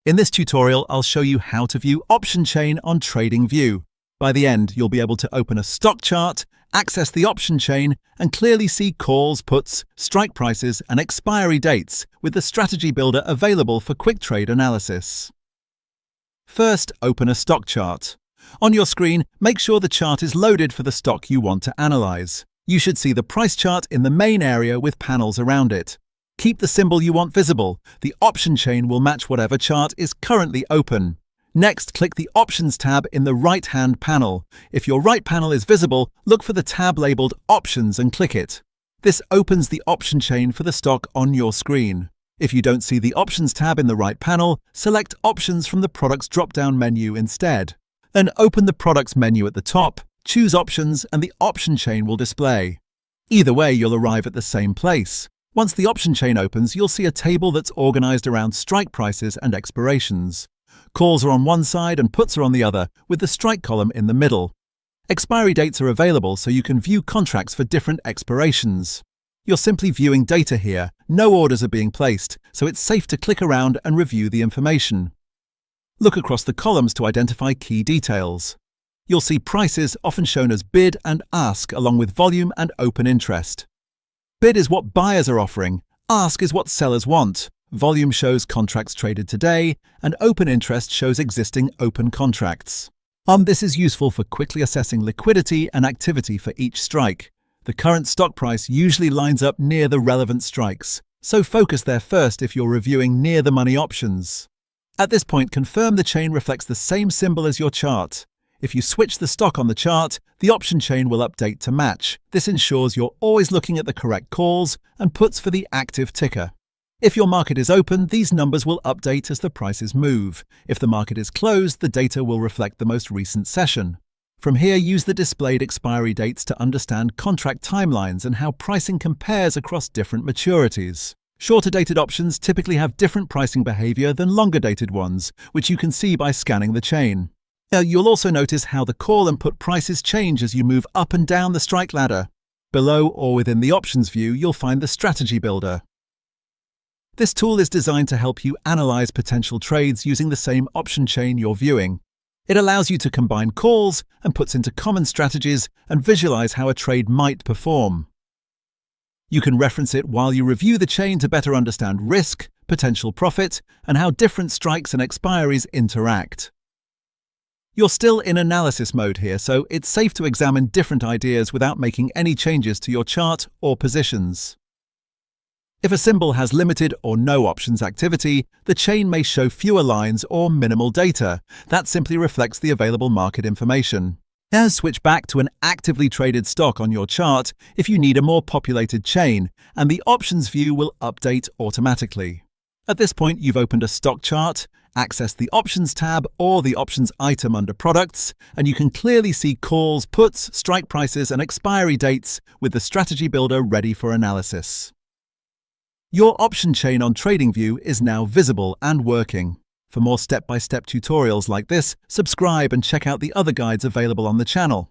In this tutorial, I'll show you how to view option chain on TradingView. By the end, you'll be able to open a stock chart, access the option chain, and clearly see calls, puts, strike prices, and expiry dates with the strategy builder available for quick trade analysis. First, open a stock chart. On your screen, make sure the chart is loaded for the stock you want to analyze. You should see the price chart in the main area with panels around it. Keep the symbol you want visible. The option chain will match whatever chart is currently open. Next, click the Options tab in the right-hand panel. If your right panel is visible, look for the tab labeled Options and click it. This opens the option chain for the stock on your screen. If you don't see the Options tab in the right panel, select Options from the Products drop-down menu instead. Then open the Products menu at the top, choose Options, and the option chain will display. Either way, you'll arrive at the same place. Once the option chain opens, you'll see a table that's organized around strike prices and expirations. Calls are on one side and puts are on the other, with the strike column in the middle. Expiry dates are available so you can view contracts for different expirations. You're simply viewing data here, no orders are being placed, so it's safe to click around and review the information. Look across the columns to identify key details. You'll see prices often shown as bid and ask along with volume and open interest. Bid is what buyers are offering, ask is what sellers want, volume shows contracts traded today, and open interest shows existing open contracts. This is useful for quickly assessing liquidity and activity for each strike. The current stock price usually lines up near the relevant strikes, so focus there first if you're reviewing near-the-money options. At this point, confirm the chain reflects the same symbol as your chart. If you switch the stock on the chart, the option chain will update to match. This ensures you're always looking at the correct calls and puts for the active ticker. If your market is open, these numbers will update as the prices move. If the market is closed, the data will reflect the most recent session. From here, use the displayed expiry dates to understand contract timelines and how pricing compares across different maturities. Shorter-dated options typically have different pricing behavior than longer-dated ones, which you can see by scanning the chain. You'll also notice how the call and put prices change as you move up and down the strike ladder. Below or within the options view, you'll find the strategy builder. This tool is designed to help you analyze potential trades using the same option chain you're viewing. It allows you to combine calls and puts into common strategies and visualize how a trade might perform. You can reference it while you review the chain to better understand risk, potential profit, and how different strikes and expiries interact. You're still in analysis mode here, so it's safe to examine different ideas without making any changes to your chart or positions. If a symbol has limited or no options activity, the chain may show fewer lines or minimal data. That simply reflects the available market information. Now switch back to an actively traded stock on your chart if you need a more populated chain, and the options view will update automatically. At this point, you've opened a stock chart, access the Options tab or the Options item under Products, and you can clearly see calls, puts, strike prices, and expiry dates with the strategy builder ready for analysis. Your option chain on TradingView is now visible and working. For more step-by-step tutorials like this, subscribe and check out the other guides available on the channel.